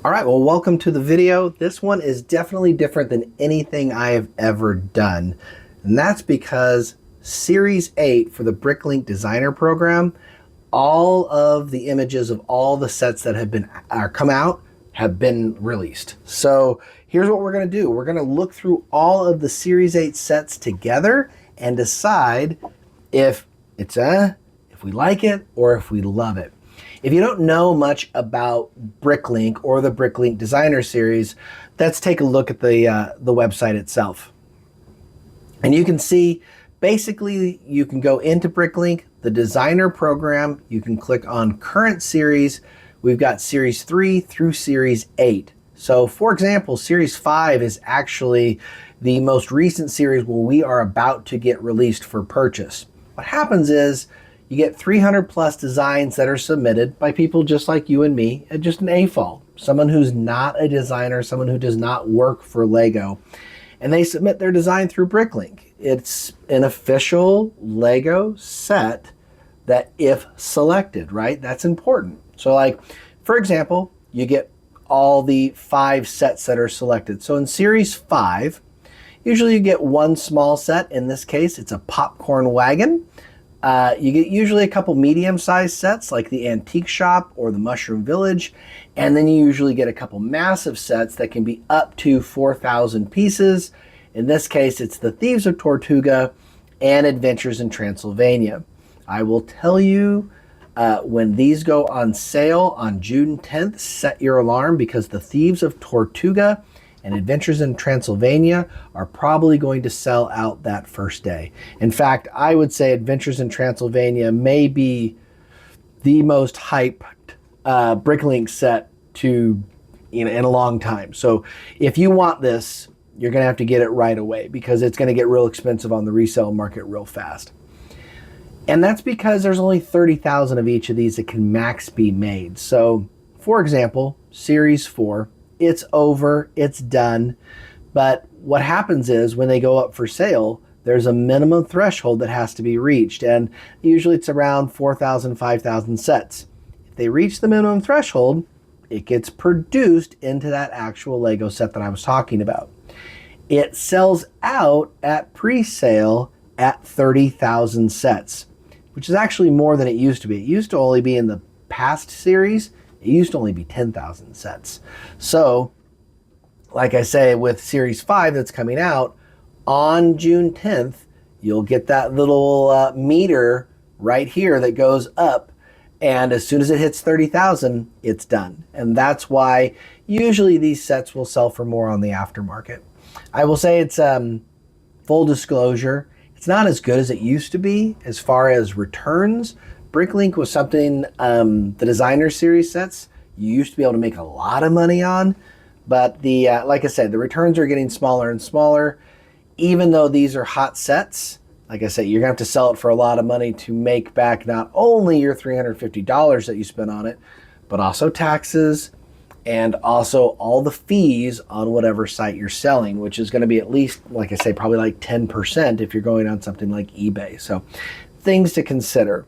All right, well, welcome to the video. This one is definitely different than anything I have ever done. And that's because Series 8 for the BrickLink Designer Program, all of the images of all the sets that have been come out have been released. So here's what we're gonna do. We're gonna look through all of the Series 8 sets together and decide if it's if we like it or if we love it. If you don't know much about BrickLink or the BrickLink Designer Series, let's take a look at the website itself. And you can see, basically, you can go into BrickLink, the Designer Program, you can click on Current Series. We've got Series 3 through Series 8. So, for example, Series 5 is actually the most recent series where we are about to get released for purchase. What happens is, you get 300 plus designs that are submitted by people just like you and me, at just an AFOL, someone who's not a designer, someone who does not work for Lego, and they submit their design through BrickLink. It's an official Lego set that if selected, right? That's important. So like, for example, you get all the 5 sets that are selected. So in Series 5, usually you get one small set. In this case, it's a popcorn wagon. You get usually a couple medium-sized sets like the Antique Shop or the Mushroom Village, and then you usually get a couple massive sets that can be up to 4,000 pieces. In this case, it's the Thieves of Tortuga and Adventures in Transylvania. I will tell you when these go on sale on June 10th, set your alarm because the Thieves of Tortuga and Adventures in Transylvania are probably going to sell out that first day. In fact, I would say Adventures in Transylvania may be the most hyped BrickLink set in a long time. So if you want this, you're gonna have to get it right away because it's gonna get real expensive on the resale market real fast. And that's because there's only 30,000 of each of these that can max be made. So for example, Series 4, it's over, it's done. But what happens is when they go up for sale, there's a minimum threshold that has to be reached. And usually it's around 4,000, 5,000 sets. If they reach the minimum threshold, it gets produced into that actual Lego set that I was talking about. It sells out at pre-sale at 30,000 sets, which is actually more than it used to be. It used to only be in the past series. It used to only be 10,000 sets. So, like I say, with Series 5 that's coming out, on June 10th, you'll get that little meter right here that goes up. And as soon as it hits 30,000, it's done. And that's why usually these sets will sell for more on the aftermarket. I will say it's full disclosure. It's not as good as it used to be as far as returns. BrickLink was something, the Designer Series sets, you used to be able to make a lot of money on, but like I said, the returns are getting smaller and smaller. Even though these are hot sets, like I said, you're gonna have to sell it for a lot of money to make back not only your $350 that you spent on it, but also taxes and also all the fees on whatever site you're selling, which is gonna be at least, like I say, probably like 10% if you're going on something like eBay. So things to consider.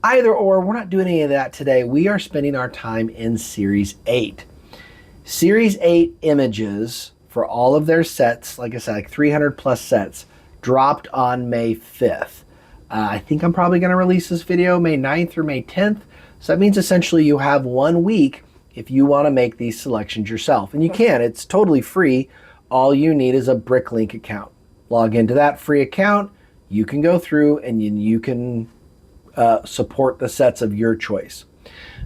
Either or, we're not doing any of that today. We are spending our time in Series 8. Series 8 images for all of their sets, like I said, like 300 plus sets, dropped on May 5th. I think I'm probably gonna release this video May 9th or May 10th. So that means essentially you have 1 week if you wanna make these selections yourself. And you can, it's totally free. All you need is a BrickLink account. Log into that free account, you can go through and you can support the sets of your choice.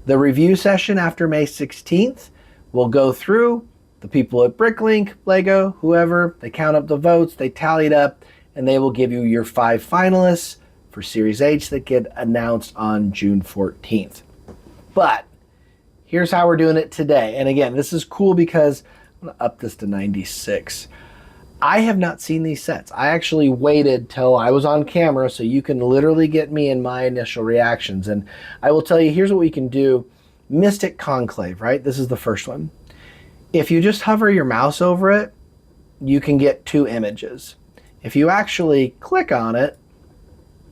The review session after May 16th will go through the people at BrickLink, Lego, whoever, they count up the votes, they tally it up, and they will give you your 5 finalists for Series H that get announced on June 14th. But here's how we're doing it today. And again, this is cool because I'm gonna up this to 96. I have not seen these sets. I actually waited till I was on camera so you can literally get me in my initial reactions. And I will tell you, here's what we can do. Mystic Conclave, right? This is the first one. If you just hover your mouse over it, you can get 2 images. If you actually click on it,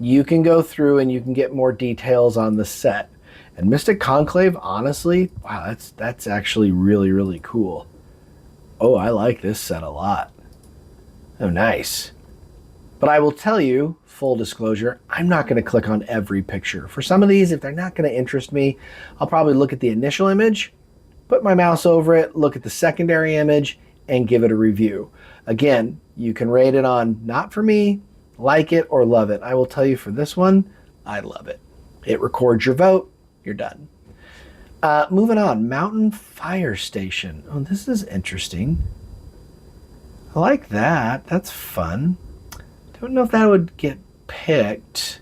you can go through and you can get more details on the set. And Mystic Conclave, honestly, wow, that's actually really, really cool. Oh, I like this set a lot. Oh, nice. But I will tell you, full disclosure, I'm not going to click on every picture. For some of these, if they're not going to interest me, I'll probably look at the initial image, put my mouse over it, look at the secondary image, and give it a review. Again, you can rate it on not for me, like it, or love it. I will tell you for this one, I love it. It records your vote, you're done. Moving on, Mountain Fire Station. Oh, this is interesting. I like that. That's fun. Don't know if that would get picked.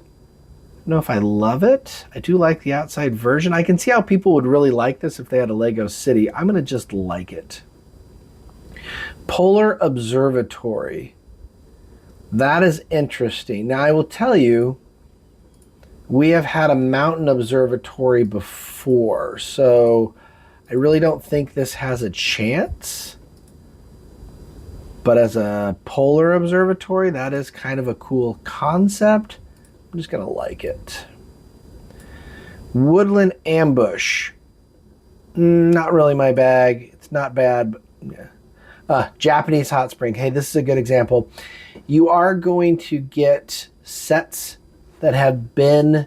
Don't know if I love it. I do like the outside version. I can see how people would really like this if they had a Lego city. I'm going to just like it. Polar Observatory. That is interesting. Now, I will tell you, we have had a mountain observatory before, so I really don't think this has a chance. But as a polar observatory, that is kind of a cool concept. I'm just going to like it. Woodland Ambush. Not really my bag. It's not bad, but yeah. Japanese Hot Spring. Hey, this is a good example. You are going to get sets that have been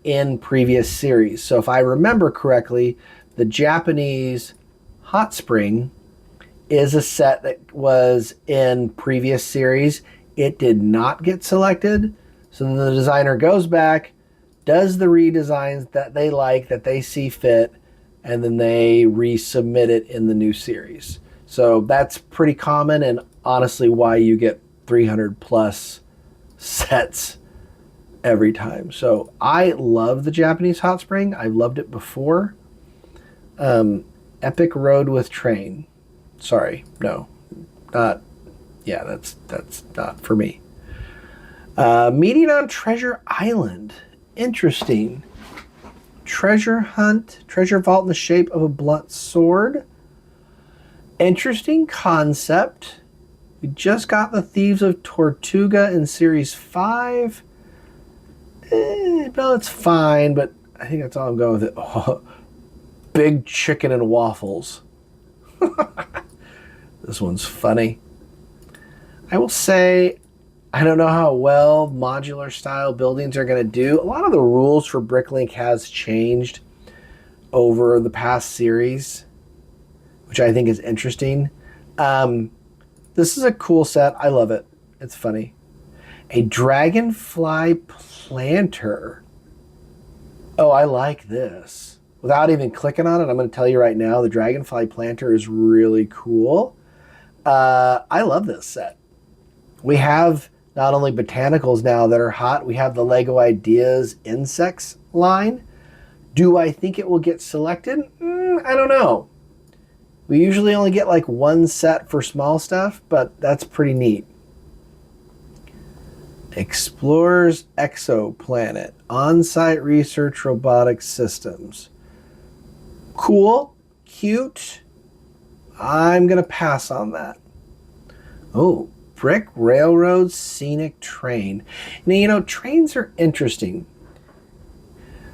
in previous series. So if I remember correctly, the Japanese Hot Spring is a set that was in previous series. It did not get selected. So then the designer goes back, does the redesigns that they like, that they see fit, and then they resubmit it in the new series. So that's pretty common, and honestly why you get 300 plus sets every time. So I love the Japanese Hot Spring. I've loved it before. Epic Road with Train. Sorry, no, not. Yeah, that's not for me. Meeting on Treasure Island. Interesting. Treasure hunt, treasure vault in the shape of a blunt sword. Interesting concept. We just got the Thieves of Tortuga in Series 5. No, it's fine, but I think that's all I'm going with it. Oh, big chicken and waffles. This one's funny. I will say, I don't know how well modular style buildings are going to do. A lot of the rules for BrickLink has changed over the past series, which I think is interesting. This is a cool set. I love it. It's funny. A dragonfly planter. Oh, I like this. Without even clicking on it, I'm going to tell you right now, the dragonfly planter is really cool. I love this set. We have not only botanicals now that are hot, we have the Lego Ideas insects line. Do I think it will get selected? I don't know. We usually only get like one set for small stuff, but that's pretty neat. Explorers Exoplanet, on-site research robotics systems. Cool, cute. I'm going to pass on that. Oh, Brick Railroad Scenic Train. Now, you know, trains are interesting.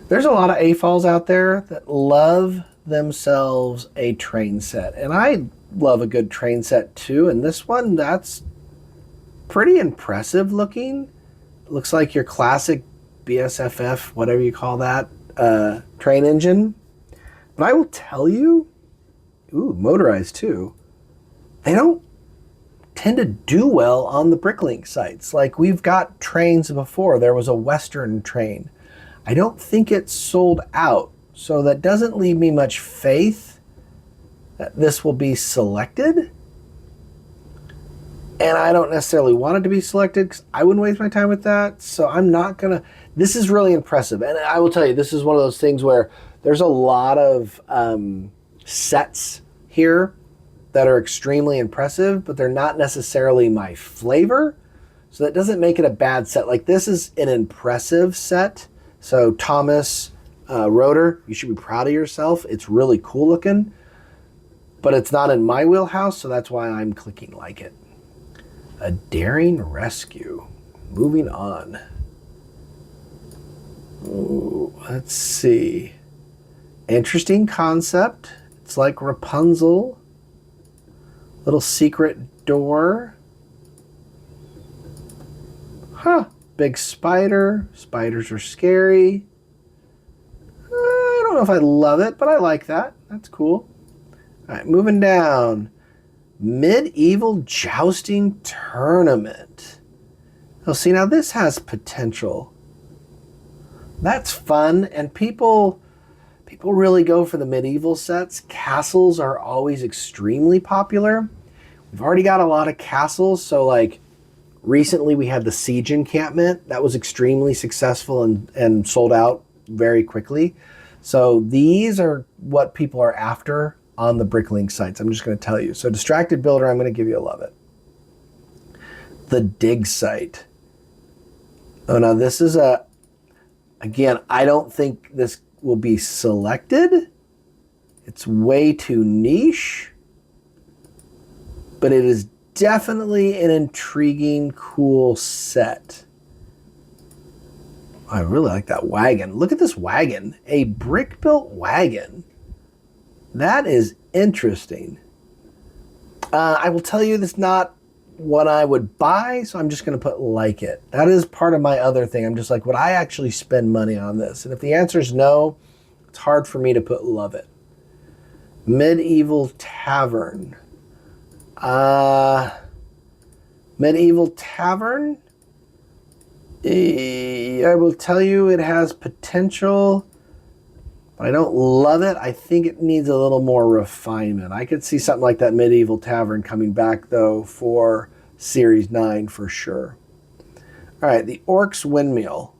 There's a lot of AFOLs out there that love themselves a train set. And I love a good train set too. And this one, that's pretty impressive looking. It looks like your classic BSFF, whatever you call that, train engine. But I will tell you, ooh, motorized too, they don't tend to do well on the BrickLink sites. Like, we've got trains before. There was a Western train. I don't think it's sold out, so that doesn't leave me much faith that this will be selected. And I don't necessarily want it to be selected because I wouldn't waste my time with that. So I'm not gonna, this is really impressive. And I will tell you, this is one of those things where there's a lot of sets here that are extremely impressive, but they're not necessarily my flavor. So that doesn't make it a bad set. Like, this is an impressive set. So Thomas Rotor, you should be proud of yourself. It's really cool looking, but it's not in my wheelhouse, so that's why I'm clicking like it. A Daring Rescue. Moving on. Ooh, let's see. Interesting concept. It's like Rapunzel. Little secret door. Huh. Big spider. Spiders are scary. I don't know if I love it, but I like that. That's cool. All right, moving down. Medieval jousting tournament. Oh, see, now this has potential. That's fun, and people really go for the medieval sets. Castles are always extremely popular. We've already got a lot of castles, so like recently we had the Siege encampment. That was extremely successful and sold out very quickly. So these are what people are after on the BrickLink sites. I'm just going to tell you. So Distracted Builder, I'm going to give you a love it. The Dig site. Oh, now this is again, I don't think this will be selected. It's way too niche, but it is definitely an intriguing, cool set. I really like that wagon. Look at this wagon, a brick-built wagon. That is interesting. I will tell you this is not what I would buy, so I'm just going to put like it. That is part of my other thing. I'm just like, would I actually spend money on this? And if the answer is no, it's hard for me to put love it. Medieval Tavern. Medieval Tavern. I will tell you it has potential, but I don't love it. I think it needs a little more refinement. I could see something like that Medieval Tavern coming back, though, for Series 9 for sure. All right, the Orcs Windmill.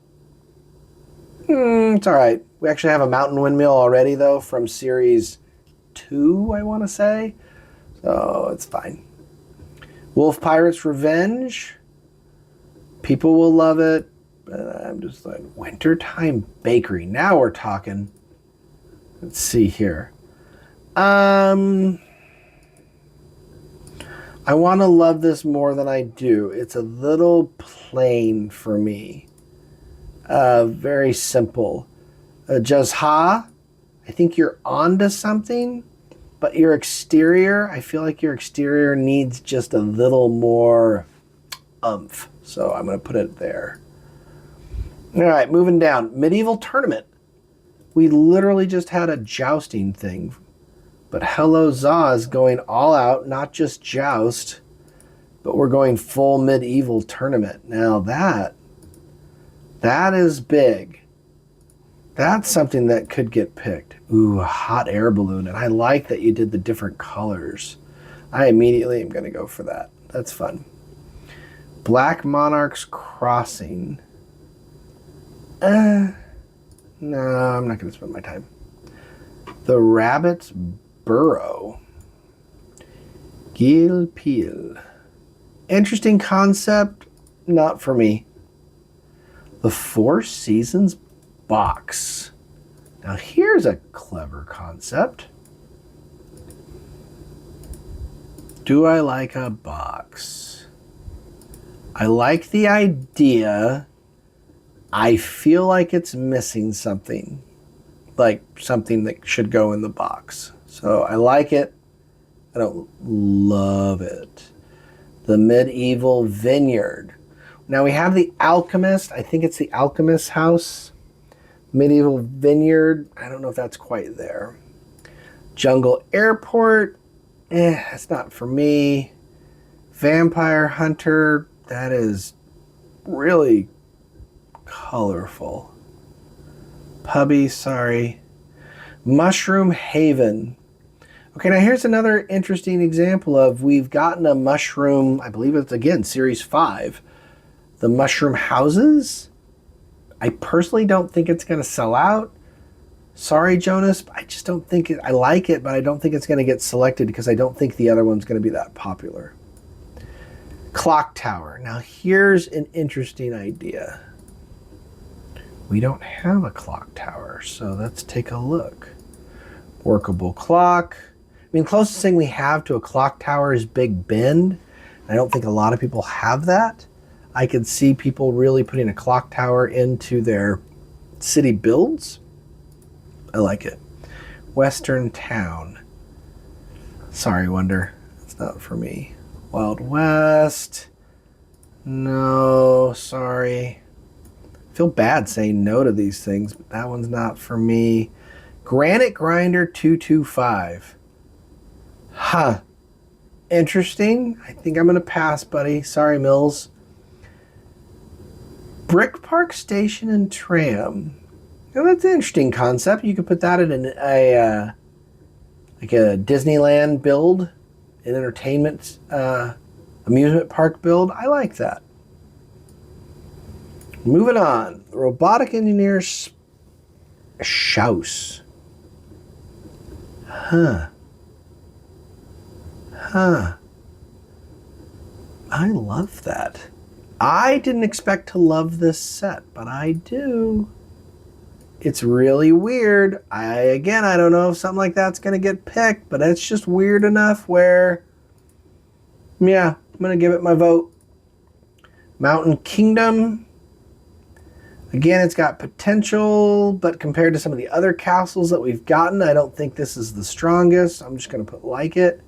It's all right. We actually have a mountain windmill already, though, from Series 2, I want to say. So it's fine. Wolf Pirates Revenge. People will love it. I'm just like, Wintertime Bakery. Now we're talking. Let's see here. I want to love this more than I do. It's a little plain for me. Very simple. Jazha, I think you're onto something, but your exterior, I feel like your exterior needs just a little more oomph. So I'm going to put it there. All right, moving down. Medieval Tournament. We literally just had a jousting thing. But Hello Za is going all out, not just joust, but we're going full medieval tournament. Now that is big. That's something that could get picked. Ooh, a hot air balloon. And I like that you did the different colors. I immediately am going to go for that. That's fun. Black Monarch's Crossing. No, I'm not going to spend my time. The Rabbit's Burrow. Gil Peel. Interesting concept, not for me. The Four Seasons Box. Now here's a clever concept. Do I like a box? I like the idea. I feel like it's missing something. Like something that should go in the box. So I like it. I don't love it. The Medieval Vineyard. Now we have the Alchemist. I think it's the Alchemist's house. Medieval Vineyard. I don't know if that's quite there. Jungle Airport. That's not for me. Vampire Hunter. That is really colorful. Pubby, sorry. Mushroom Haven. Okay, now here's another interesting example of we've gotten a mushroom, I believe it's again Series 5. The mushroom houses. I personally don't think it's going to sell out. Sorry, Jonas, I just don't think it, I like it, but I don't think it's going to get selected because I don't think the other one's going to be that popular. Clock Tower. Now here's an interesting idea. We don't have a clock tower, so let's take a look. Workable clock. I mean, closest thing we have to a clock tower is Big Bend. I don't think a lot of people have that. I could see people really putting a clock tower into their city builds. I like it. Western town. Sorry, Wonder. It's not for me. Wild West. No, sorry. I feel bad saying no to these things, but that one's not for me. Granite Grinder 225. Huh. Interesting. I think I'm going to pass, buddy. Sorry, Mills. Brick Park Station and Tram. Now, that's an interesting concept. You could put that in a Disneyland build, an entertainment amusement park build. I like that. Moving on. Robotic Engineers Schaus. Huh. I love that. I didn't expect to love this set, but I do. It's really weird. I don't know if something like that's going to get picked, but it's just weird enough where, yeah, I'm going to give it my vote. Mountain Kingdom. Again, it's got potential, but compared to some of the other castles that we've gotten, I don't think this is the strongest. I'm just going to put like it.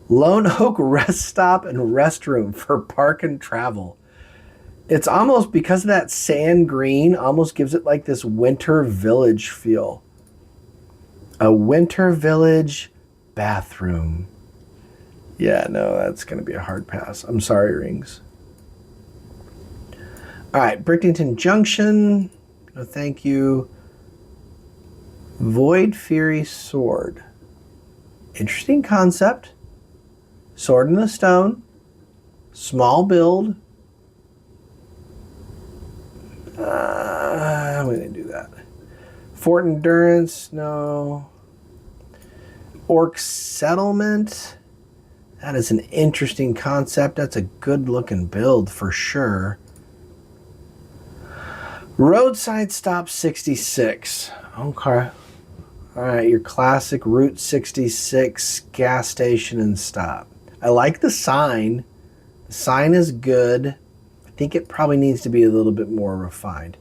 Lone Oak Rest Stop and Restroom for Park and Travel. It's almost, because of that sand green, almost gives it like this winter village feel. A winter village bathroom. Yeah, no, that's going to be a hard pass. I'm sorry, Rings. All right, Brickington Junction. No, thank you. Void Fury Sword. Interesting concept. Sword in the Stone. Small build. I'm going to do that. Fort Endurance, no. Orc Settlement. That is an interesting concept. That's a good looking build for sure. Roadside Stop 66. Okay. All right, your classic Route 66 gas station and stop. I like the sign. The sign is good. I think it probably needs to be a little bit more refined.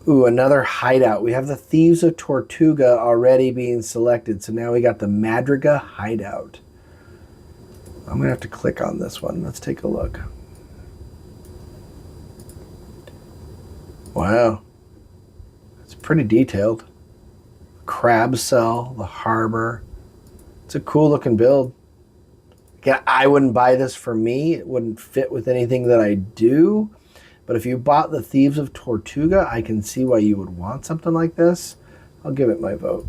Ooh, another hideout. We have the Thieves of Tortuga already being selected, so now we got the Madriga hideout. I'm going to have to click on this one. Let's take a look. Wow. It's pretty detailed. Crab cell, the harbor. It's a cool looking build. Again, I wouldn't buy this for me. It wouldn't fit with anything that I do. But if you bought the Thieves of Tortuga, I can see why you would want something like this. I'll give it my vote.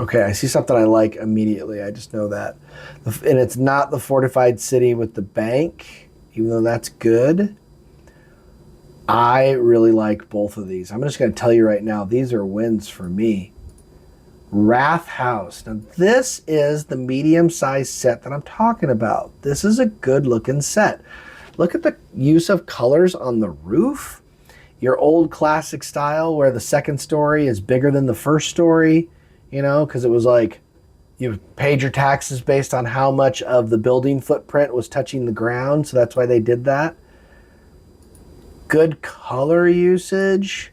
Okay, I see something I like immediately. I just know that. And it's not the fortified city with the bank, even though that's good. I really like both of these. I'm just going to tell you right now, these are wins for me. Wrath House. Now, this is the medium-sized set that I'm talking about. This is a good-looking set. Look at the use of colors on the roof. Your old classic style where the second story is bigger than the first story, you know, because it was like you paid your taxes based on how much of the building footprint was touching the ground, so that's why they did that. Good color usage.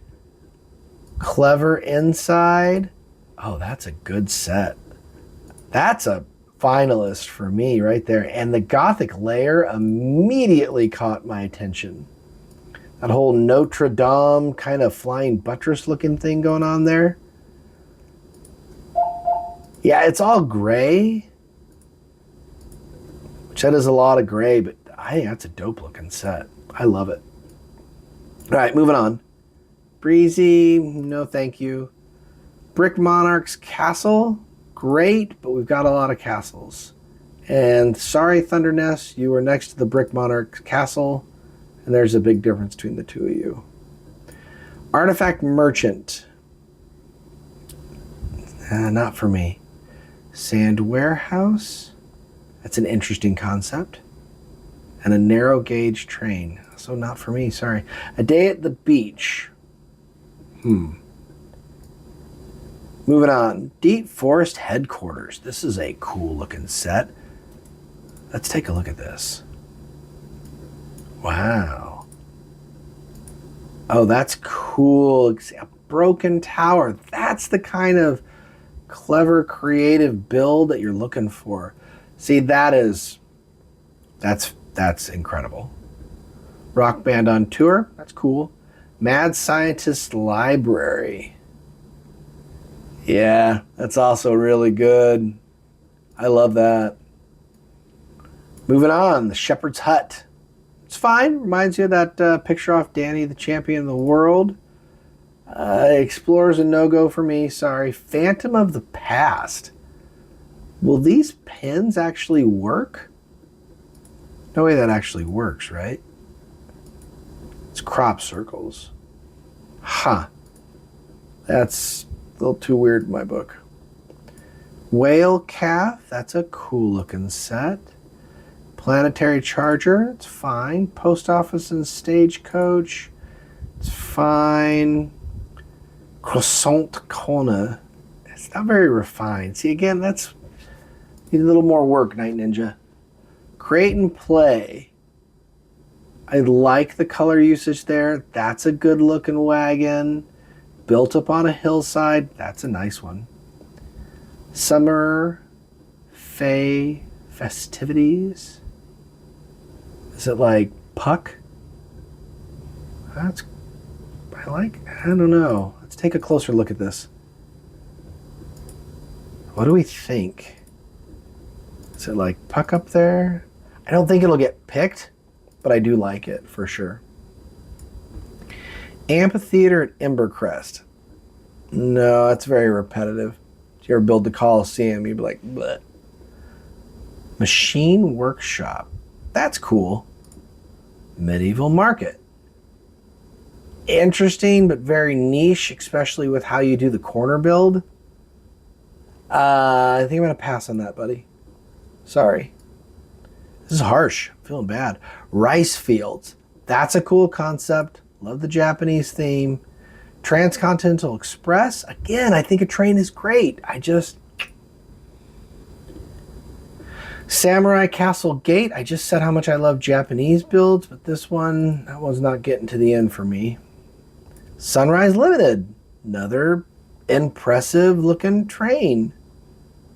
Clever inside. Oh, that's a good set. That's a finalist for me right there. And the Gothic layer immediately caught my attention. That whole Notre Dame kind of flying buttress looking thing going on there. Yeah, it's all gray. Which that is a lot of gray, but I think that's a dope looking set. I love it. All right, moving on. Breezy, no thank you. Brick Monarch's Castle, great, but we've got a lot of castles. And sorry, Thundernest, you were next to the Brick Monarch Castle, and there's a big difference between the two of you. Artifact Merchant. Not for me. Sand Warehouse. That's an interesting concept. And a narrow gauge train. So not for me, sorry. A Day at the Beach. Moving on. Deep Forest Headquarters. This is a cool looking set. Let's take a look at this. Wow. Oh, that's cool. A broken tower. That's the kind of Clever, creative build that you're looking for. See, that's incredible. Rock Band on Tour, that's cool. Mad Scientist Library. Yeah, that's also really good. I love that. Moving on, the Shepherd's Hut. It's fine. Reminds you of that picture off Danny, the Champion of the World. Explorer's a no-go for me. Sorry. Phantom of the Past. Will these pins actually work? No way that actually works, right? It's crop circles. Huh. That's a little too weird in my book. Whale Calf. That's a cool looking set. Planetary Charger, it's fine. Post Office and Stagecoach, it's fine. Croissant Kona, it's not very refined. See, again, that's need a little more work, Night Ninja. Create and Play. I like the color usage there. That's a good looking wagon. Built up on a hillside, that's a nice one. Summer Fae Festivities. Is it like Puck? I don't know. Let's take a closer look at this. What do we think? Is it like Puck up there? I don't think it'll get picked, but I do like it for sure. Amphitheater at Embercrest. No, that's very repetitive. If you ever build the Coliseum, you'd be like, bleh. Machine Workshop. That's cool. Medieval Market. Interesting, but very niche, especially with how you do the corner build. I think I'm going to pass on that, buddy. Sorry. This is harsh. I'm feeling bad. Rice Fields. That's a cool concept. Love the Japanese theme. Transcontinental Express. Again, I think a train is great. Samurai Castle Gate. I just said how much I love Japanese builds, but that one's not getting to the end for me. Sunrise Limited. Another impressive looking train.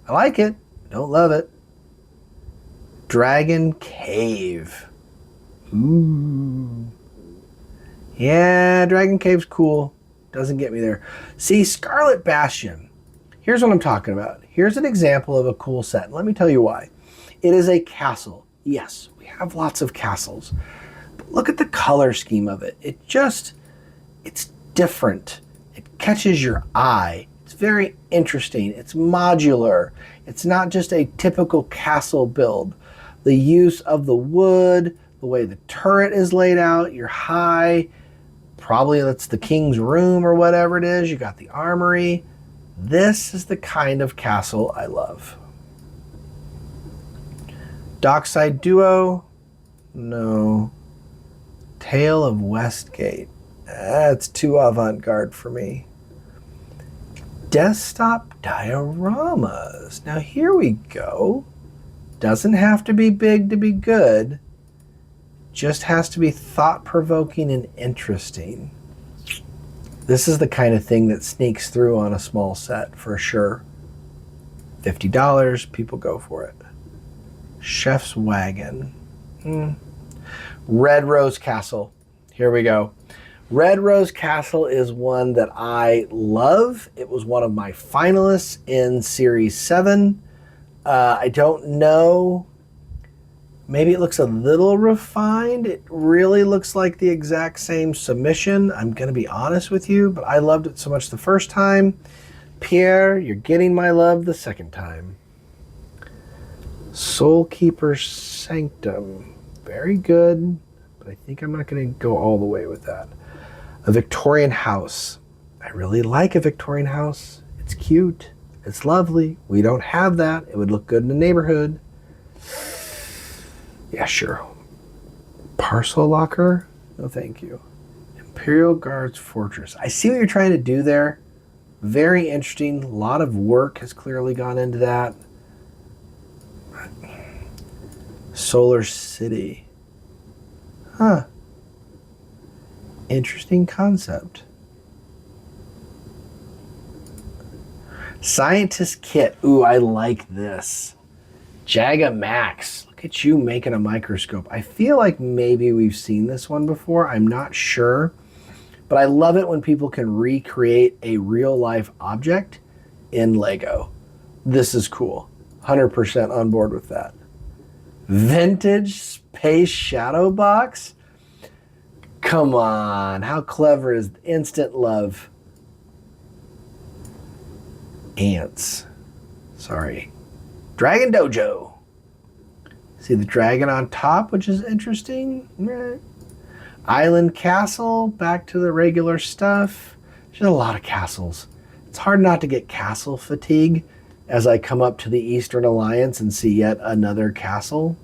I like it. Don't love it. Dragon Cave. Ooh. Yeah, Dragon Cave's cool. Doesn't get me there. See, Scarlet Bastion. Here's what I'm talking about. Here's an example of a cool set. Let me tell you why. It is a castle. Yes, we have lots of castles. But look at the color scheme of it. It's different. It catches your eye. It's very interesting. It's modular. It's not just a typical castle build. The use of the wood, the way the turret is laid out, you're high. Probably that's the king's room or whatever it is. You got the armory. This is the kind of castle I love. Dockside Duo? No. Tale of Westgate. That's too avant-garde for me. Desktop dioramas. Now here we go. Doesn't have to be big to be good. Just has to be thought-provoking and interesting. This is the kind of thing that sneaks through on a small set for sure. $50, people go for it. Chef's Wagon. Red Rose Castle. Here we go. Red Rose Castle is one that I love. It was one of my finalists in Series 7. I don't know. Maybe it looks a little refined. It really looks like the exact same submission. I'm going to be honest with you, but I loved it so much the first time. Pierre, you're getting my love the second time. Soulkeeper Sanctum. Very good, but I think I'm not going to go all the way with that. A Victorian house. I really like a Victorian house. It's cute. It's lovely. We don't have that. It would look good in the neighborhood. Yeah, sure. Parcel locker? No, thank you. Imperial Guards Fortress. I see what you're trying to do there. Very interesting. A lot of work has clearly gone into that. Solar City. Huh. Interesting concept. Scientist kit. Ooh, I like this. Jaga Max. Look at you making a microscope. I feel like maybe we've seen this one before. I'm not sure. But I love it when people can recreate a real life object in Lego. This is cool. 100% on board with that. Vintage space shadow box? Come on. How clever is instant love? Ants. Sorry. Dragon Dojo. See the dragon on top, which is interesting. Island Castle, back to the regular stuff. There's a lot of castles. It's hard not to get castle fatigue as I come up to the Eastern Alliance and see yet another castle.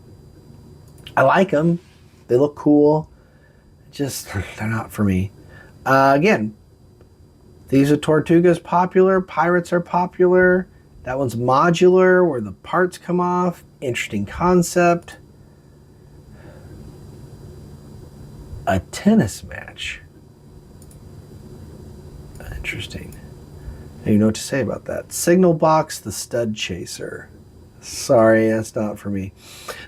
I like them. They look cool. Just, they're not for me. Again, these are Tortuga's popular. Pirates are popular. That one's modular, where the parts come off. Interesting concept. A tennis match. Interesting. I don't even know what to say about that. Signal box, the stud chaser. Sorry, that's not for me.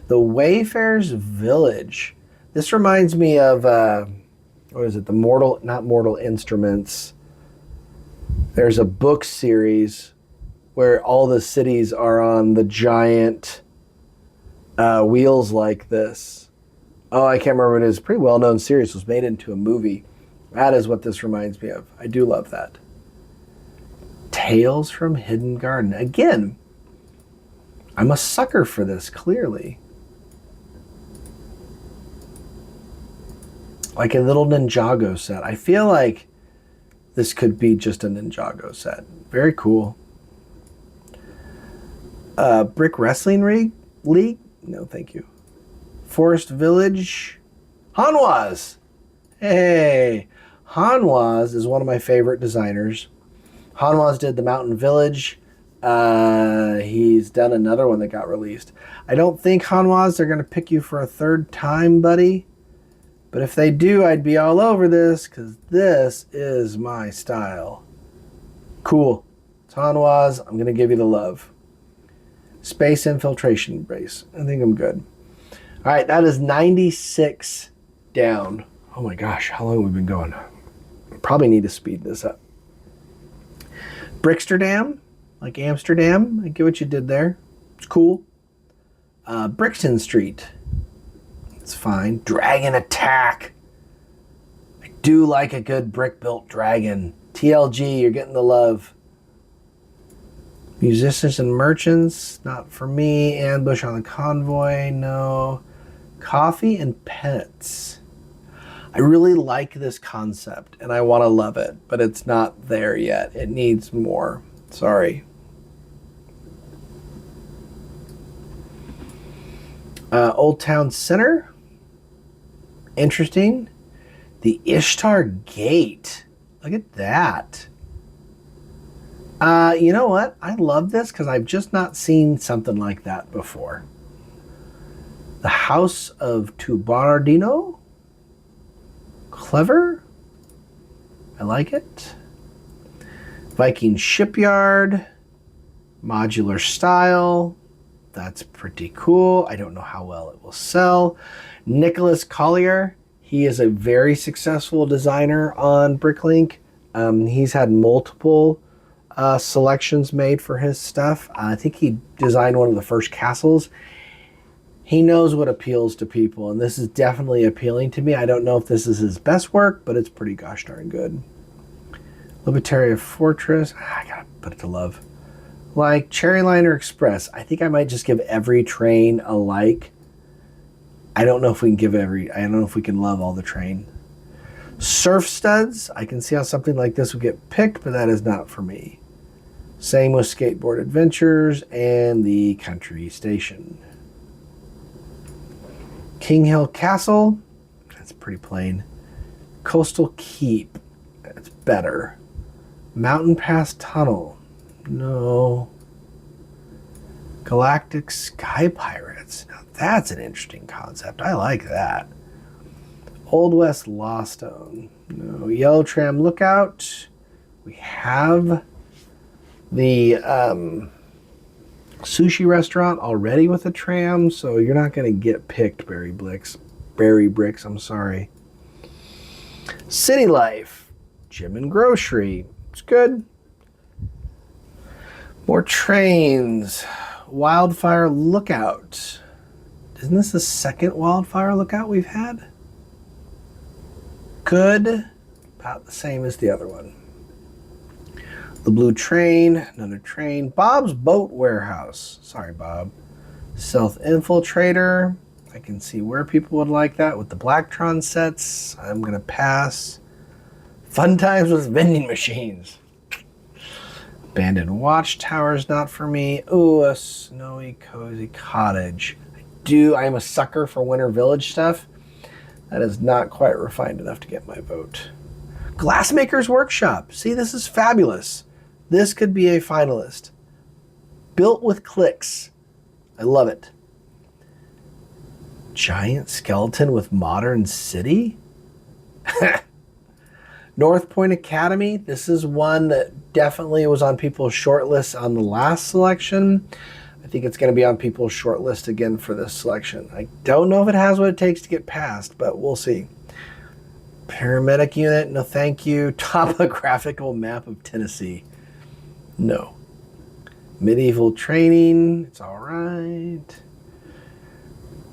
The Wayfarer's Village. This reminds me of, what is it? The not Mortal Instruments. There's a book series where all the cities are on the giant wheels like this. Oh, I can't remember what it is. Pretty well-known series. It was made into a movie. That is what this reminds me of. I do love that. Tales from Hidden Garden. Again, I'm a sucker for this, clearly. Like a little Ninjago set. I feel like this could be just a Ninjago set. Very cool. Brick Wrestling League? No, thank you. Forest Village. Hanwaz. Hey. Hanwaz is one of my favorite designers. Hanwaz did the Mountain Village. He's done another one that got released. I don't think, Hanwaz, they're going to pick you for a third time, buddy. But if they do, I'd be all over this, because this is my style. Cool. It's Hanwaz. I'm going to give you the love. Space Infiltration Base. I think I'm good. All right, that is 96 down. Oh my gosh, how long have we been going? Probably need to speed this up. Bricksterdam, like Amsterdam. I get what you did there. It's cool. Brixton Street. It's fine. Dragon Attack. I do like a good brick-built dragon. TLG, you're getting the love. Musicians and Merchants, not for me. Ambush on the Convoy, no. Coffee and Pets. I really like this concept and I want to love it, but it's not there yet. It needs more. Sorry. Old Town Center. Interesting. The Ishtar Gate. Look at that. You know what? I love this because I've just not seen something like that before. The House of Tubardino. Clever. I like it. Viking Shipyard. Modular style. That's pretty cool. I don't know how well it will sell. Nicholas Collier. He is a very successful designer on BrickLink. He's had multiple selections made for his stuff. I think he designed one of the first castles. He knows what appeals to people, and this is definitely appealing to me. I don't know if this is his best work, but it's pretty gosh darn good. Libertaria Fortress. I gotta put it to love. Like Cherryliner Express. I think I might just give every train a like. I don't know if we can give I don't know if we can love all the train. Surf Studs. I can see how something like this would get picked, but that is not for me. Same with Skateboard Adventures and the Country Station. King Hill Castle. That's pretty plain. Coastal Keep. That's better. Mountain Pass Tunnel. No. Galactic Sky Pirates. Now that's an interesting concept. I like that. Old West Lawstone. No. Yellow Tram Lookout. We have the sushi restaurant already with a tram, so you're not going to get picked, Barry Bricks, I'm sorry. City Life, gym and grocery. It's good. More trains. Wildfire Lookout. Isn't this the second Wildfire Lookout we've had? Good. About the same as the other one. The Blue Train. Another train. Bob's Boat Warehouse. Sorry, Bob. Stealth Infiltrator. I can see where people would like that with the Blacktron sets. I'm going to pass. Fun Times with Vending Machines. Abandoned Watchtower's not for me. Ooh, a snowy, cozy cottage. I am a sucker for Winter Village stuff. That is not quite refined enough to get my vote. Glassmaker's Workshop. See, this is fabulous. This could be a finalist. Built with clicks. I love it. Giant skeleton with modern city? North Point Academy. This is one that definitely was on people's short list on the last selection. I think it's going to be on people's short list again for this selection. I don't know if it has what it takes to get passed, but we'll see. Paramedic unit, no thank you. Topographical map of Tennessee. No. Medieval training, it's all right.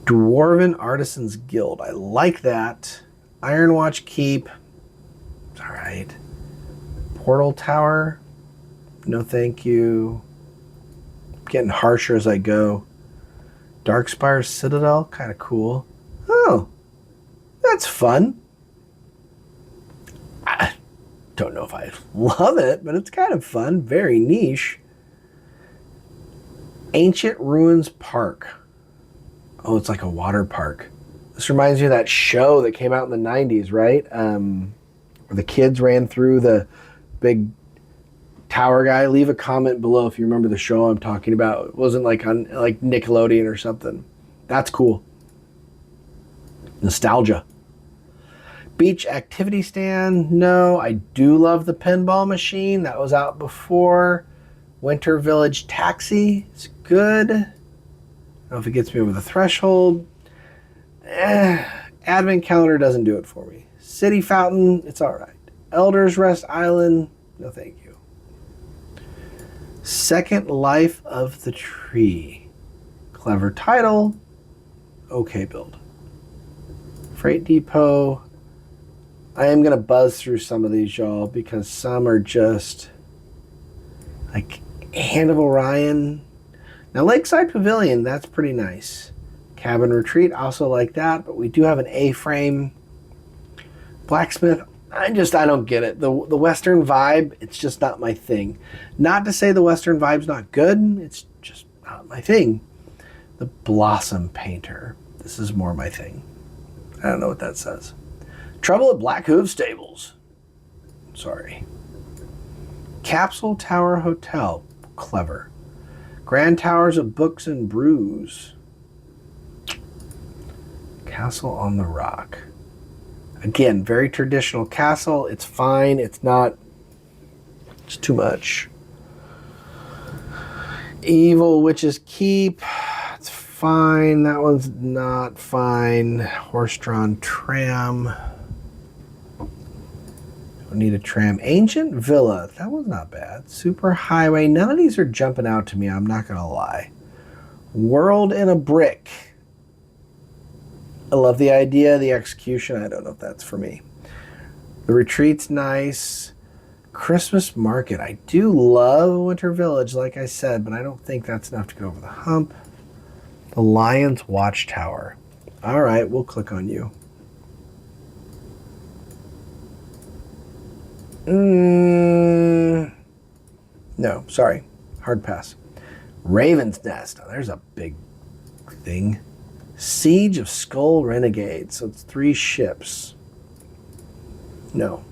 Dwarven Artisans Guild, I like that. Iron Watch Keep, it's all right. Portal Tower, no thank you. Getting harsher as I go. Darkspire Citadel, kind of cool. Oh, that's fun. I don't know if I love it, but it's kind of fun. Very niche. Ancient Ruins Park. Oh, it's like a water park. This reminds me of that show that came out in the 90s, right? Where the kids ran through the big tower guy. Leave a comment below if you remember the show I'm talking about. It wasn't like on like Nickelodeon or something. That's cool. Nostalgia. Beach activity stand. No, I do love the pinball machine. That was out before. Winter Village Taxi. It's good. I don't know if it gets me over the threshold. Advent calendar doesn't do it for me. City Fountain. It's all right. Elders Rest Island. No thank you. Second Life of the Tree. Clever title. Okay build. Freight Depot. I am going to buzz through some of these, y'all, because some are just like Hand of Orion. Now, Lakeside Pavilion, that's pretty nice. Cabin Retreat, also like that, but we do have an A-frame. Blacksmith, I don't get it. The Western vibe, it's just not my thing. Not to say the Western vibe's not good, it's just not my thing. The Blossom Painter, this is more my thing. I don't know what that says. Trouble at Black Hoof Stables. Sorry. Capsule Tower Hotel, clever. Grand Towers of Books and Brews. Castle on the Rock. Again, very traditional castle. It's fine. It's not. It's too much. Evil Witch's Keep. It's fine. That one's not fine. Horse-drawn tram. Don't need a tram. Ancient Villa. That one's not bad. Super Highway. None of these are jumping out to me. I'm not going to lie. World in a Brick. I love the idea, the execution. I don't know if that's for me. The Retreat's nice. Christmas Market. I do love Winter Village, like I said, but I don't think that's enough to go over the hump. The Lion's Watchtower. All right, we'll click on you. No, sorry. Hard pass. Raven's Nest. Oh, there's a big thing. Siege of Skull Renegade. So it's 3 ships. No.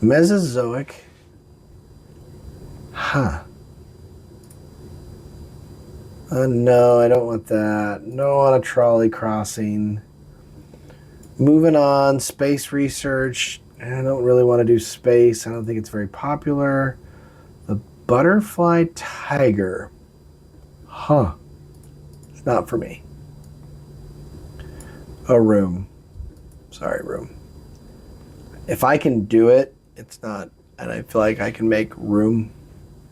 Mesozoic. Huh. No, I don't want that. No on a trolley crossing. Moving on. Space research. I don't really want to do space. I don't think it's very popular. Butterfly tiger. Huh. It's not for me. A room. Sorry, room. If I can do it, it's not, and I feel like I can make room,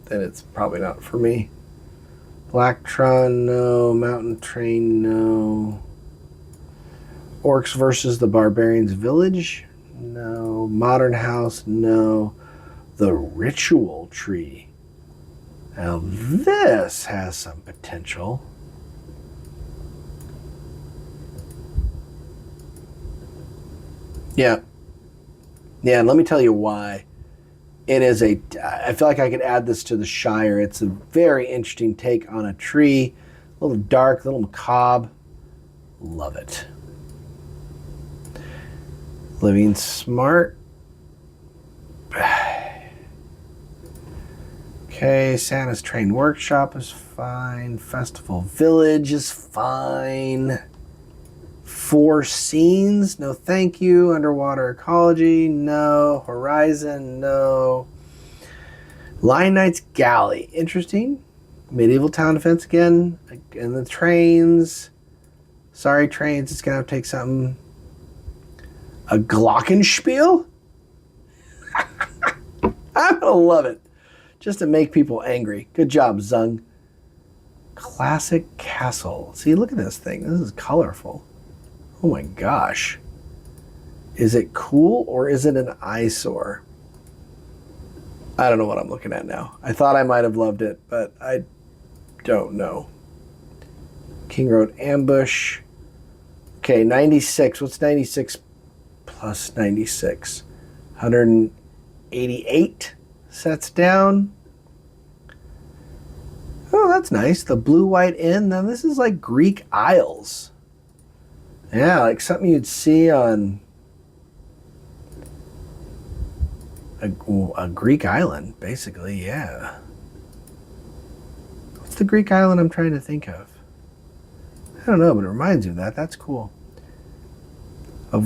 then it's probably not for me. Blacktron, no. Mountain Train, no. Orcs versus the Barbarians Village, no. Modern House, no. The Ritual Tree. Now this has some potential. Yeah. Yeah, and let me tell you why. It is I feel like I could add this to the Shire. It's a very interesting take on a tree. A little dark, a little macabre. Love it. Living Smart. Okay, Santa's Train Workshop is fine. Festival Village is fine. Four Scenes, no thank you. Underwater Ecology, no. Horizon, no. Lion Knight's Galley, interesting. Medieval Town Defense again. And the trains. Sorry, trains, it's going to have to take something. A Glockenspiel? I'm going to love it. Just to make people angry. Good job, Zung. Classic Castle. See, look at this thing. This is colorful. Oh my gosh. Is it cool or is it an eyesore? I don't know what I'm looking at now. I thought I might have loved it, but I don't know. King Road Ambush. Okay, 96. What's 96 plus 96? 188 sets down. Oh, that's nice. The Blue White Inn. Now this is like Greek Isles. Yeah, like something you'd see on a Greek island, basically, yeah. What's the Greek island I'm trying to think of? I don't know, but it reminds me of that. That's cool. A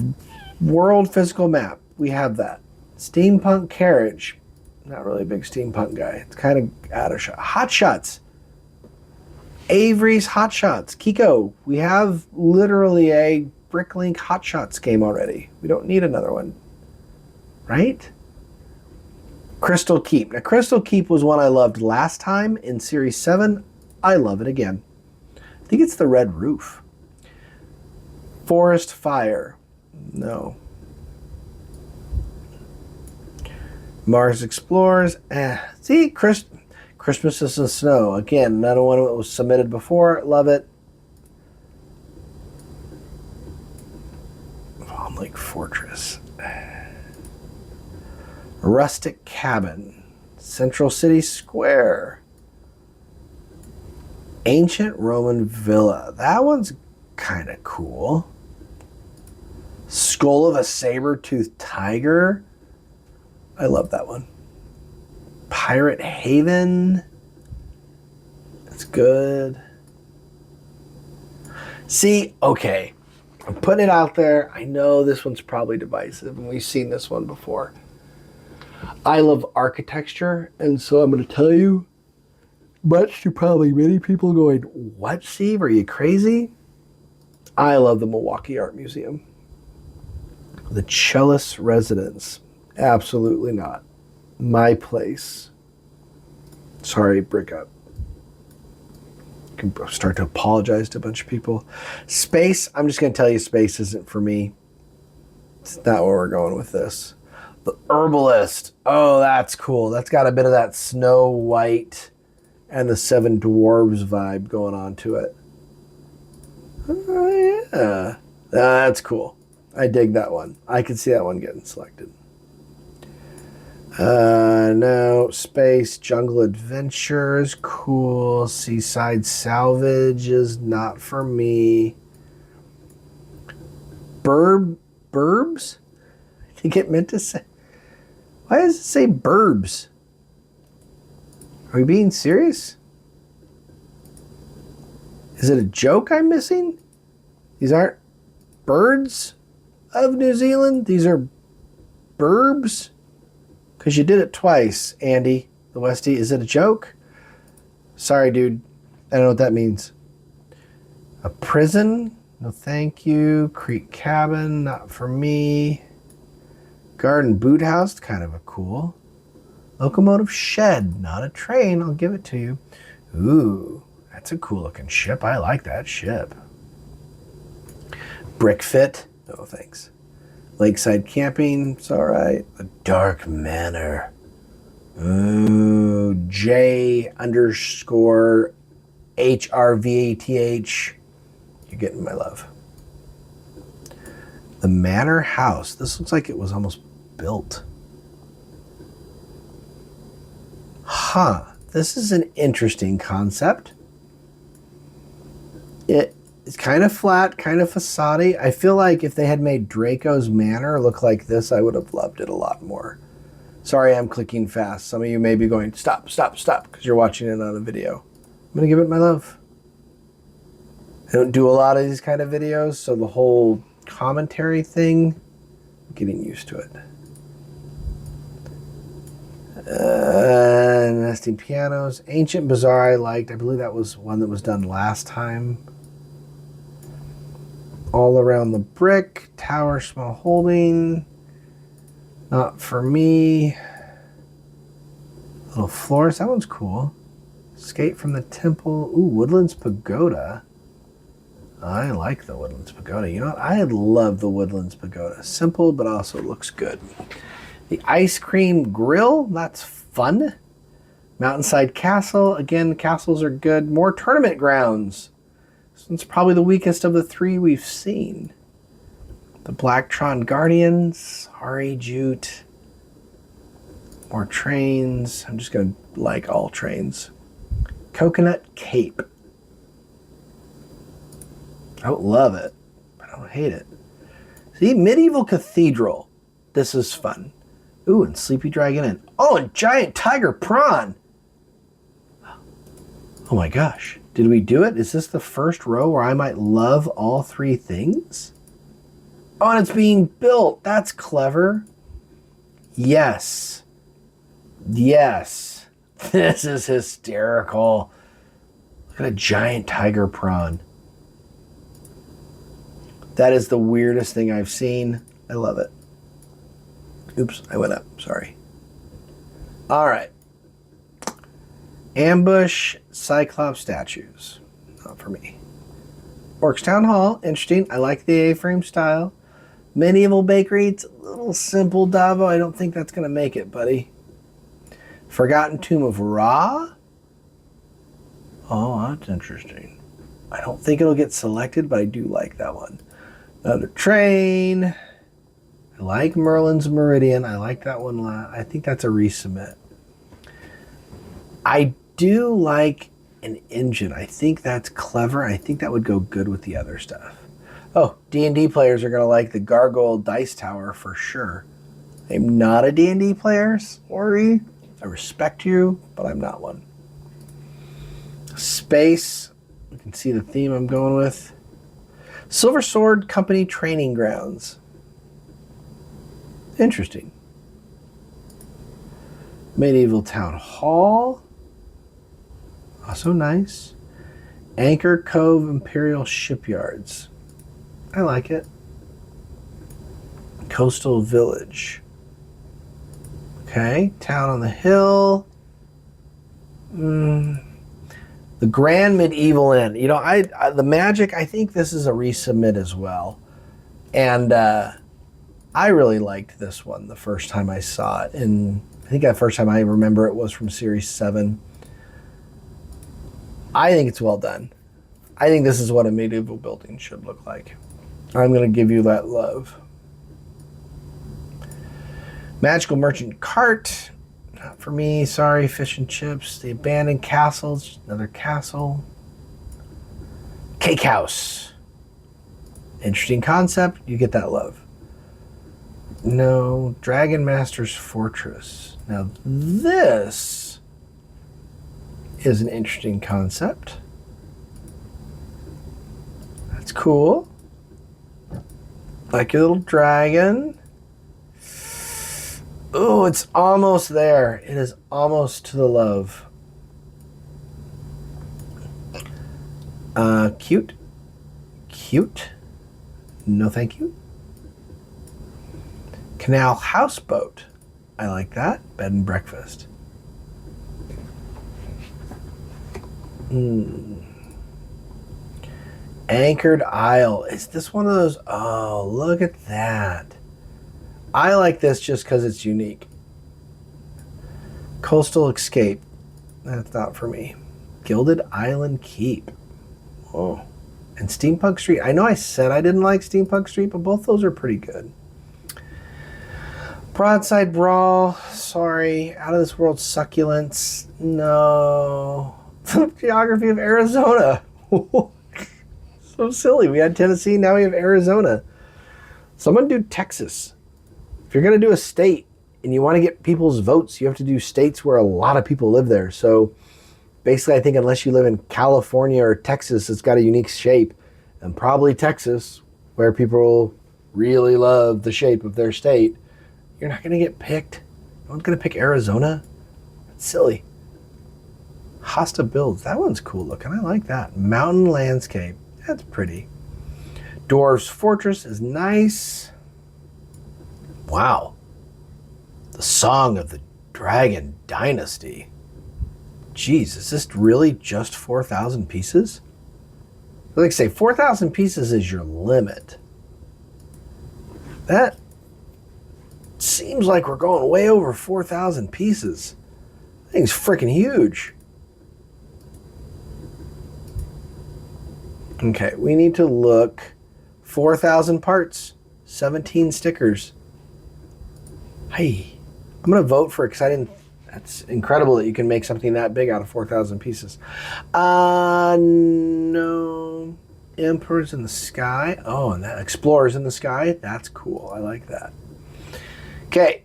world physical map. We have that. Steampunk Carriage. Not really a big steampunk guy. It's kind of out of shot. Hot Shots. Avery's Hot Shots. Kiko, we have literally a BrickLink Hot Shots game already. We don't need another one. Right? Crystal Keep. Now, Crystal Keep was one I loved last time in Series 7. I love it again. I think it's the red roof. Forest Fire. No. Mars Explorers. See, Christmas is in Snow. Again, another one that was submitted before. Love it. Palm Lake Fortress. Rustic Cabin. Central City Square. Ancient Roman Villa. That one's kind of cool. Skull of a Saber-Toothed Tiger. I love that one. Pirate Haven. That's good. See, okay. I'm putting it out there. I know this one's probably divisive, and we've seen this one before. I love architecture, and so I'm going to tell you, much to probably many people going, what, Steve? Are you crazy? I love the Milwaukee Art Museum. The Cellist Residence. Absolutely not. My place. Sorry, break up. I can start to apologize to a bunch of people. Space, I'm just going to tell you space isn't for me. It's not where we're going with this. The Herbalist. Oh, that's cool. That's got a bit of that Snow White and the Seven Dwarves vibe going on to it. Oh, yeah. That's cool. I dig that one. I could see that one getting selected. No. Space, Jungle Adventures, cool. Seaside Salvage is not for me. Burbs? I think it meant to say. Why does it say burbs? Are we being serious? Is it a joke I'm missing? These aren't birds of New Zealand. These are burbs. Because you did it twice, Andy. The Westie. Is it a joke? Sorry, dude. I don't know what that means. A prison? No, thank you. Creek cabin? Not for me. Garden boot house? Kind of a cool. Locomotive shed? Not a train. I'll give it to you. Ooh, that's a cool looking ship. I like that ship. Brick fit? No, thanks. Lakeside camping? It's all right. A dark manor. Ooh, J_HRVATH. You're getting my love. The Manor House. This looks like it was almost built. Huh. This is an interesting concept. It's kind of flat, kind of facade-y. I feel like if they had made Draco's Manor look like this, I would have loved it a lot more. Sorry, I'm clicking fast. Some of you may be going, stop, stop, stop, because you're watching it on a video. I'm going to give it my love. I don't do a lot of these kind of videos, so the whole commentary thing, I'm getting used to it. Nesting pianos. Ancient Bazaar I liked. I believe that was one that was done last time. All around the brick. Tower small holding. Not for me. Little floors. That one's cool. Escape from the temple. Ooh, Woodlands Pagoda. I like the Woodlands Pagoda. You know what? I love the Woodlands Pagoda. Simple, but also looks good. The ice cream grill. That's fun. Mountainside Castle. Again, castles are good. More tournament grounds. This one's probably the weakest of the three we've seen. The Blacktron Guardians. Hari Jute. More trains. I'm just going to like all trains. Coconut Cape. I don't love it, but I don't hate it. See, Medieval Cathedral. This is fun. Ooh, and Sleepy Dragon Inn. Oh, and Giant Tiger Prawn. Oh my gosh. Did we do it? Is this the first row where I might love all three things? Oh, and it's being built. That's clever. Yes. Yes. This is hysterical. Look at a giant tiger prawn. That is the weirdest thing I've seen. I love it. Oops, I went up. Sorry. All right. Ambush Cyclops statues. Not for me. Orcs Town Hall. Interesting. I like the A-frame style. Medieval Bakery. It's a little simple, Davo. I don't think that's going to make it, buddy. Forgotten Tomb of Ra. Oh, that's interesting. I don't think it'll get selected, but I do like that one. Another train. I like Merlin's Meridian. I like that one. I think that's a resubmit. I do like an engine. I think that's clever. I think that would go good with the other stuff. Oh, D&D players are going to like the Gargoyle Dice Tower for sure. I'm not a D&D player. Sorry. I respect you, but I'm not one. Space. You can see the theme I'm going with. Silver Sword Company Training Grounds. Interesting. Medieval Town Hall. Also nice. Anchor Cove Imperial Shipyards. I like it. Coastal Village. Okay. Town on the Hill. The Grand Medieval Inn. You know, the Magic, I think this is a resubmit as well. And I really liked this one the first time I saw it. And I think the first time I remember it was from Series 7. I think it's well done. I think this is what a medieval building should look like. I'm going to give you that love. Magical Merchant Cart. Not for me. Sorry. Fish and Chips. The Abandoned Castles. Another castle. Cake House. Interesting concept. You get that love. No. Dragon Master's Fortress. Now this is an interesting concept. That's cool. Like your little dragon. Oh, it's almost there. It is almost to the love. Cute. Cute. No, thank you. Canal houseboat. I like that. Bed and breakfast. Anchored Isle. Is this one of those? Oh, look at that. I like this just because it's unique. Coastal Escape. That's not for me. Gilded Island Keep. Oh. And Steampunk Street. I know I said I didn't like Steampunk Street, but both those are pretty good. Broadside Brawl. Sorry. Out of This World Succulents. No. Geography of Arizona. So silly. We had Tennessee, now we have Arizona. Someone do Texas. If you're going to do a state and you want to get people's votes, you have to do states where a lot of people live there. So basically, I think unless you live in California or Texas, it's got a unique shape. And probably Texas, where people really love the shape of their state, you're not going to get picked. No one's going to pick Arizona. That's silly. Hosta Builds. That one's cool looking. I like that. Mountain Landscape. That's pretty. Dwarf's Fortress is nice. Wow. The Song of the Dragon Dynasty. Jeez, is this really just 4,000 pieces? Like I say, 4,000 pieces is your limit. That seems like we're going way over 4,000 pieces. That thing's freaking huge. Okay, we need to look. 4,000 parts, 17 stickers. Hey, I'm going to vote for exciting. That's incredible that you can make something that big out of 4,000 pieces. No. Emperors in the Sky. Oh, and that Explorers in the Sky. That's cool. I like that. Okay.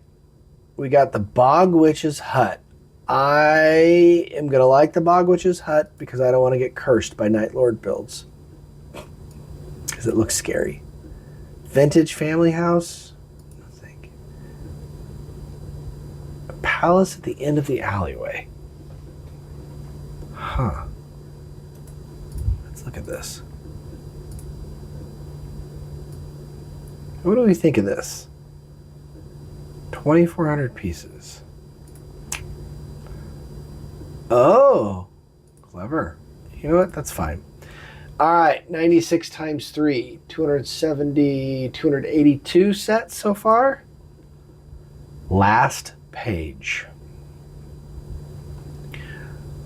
We got the Bog Witch's Hut. I am going to like the Bog Witch's Hut because I don't want to get cursed by Night Lord builds. Because it looks scary. Vintage Family House. I think. A palace at the end of the alleyway. Huh. Let's look at this. What do we think of this? 2,400 pieces. Oh, clever. You know what? That's fine. All right, 96 times 3, 270, 282 sets so far. Last page.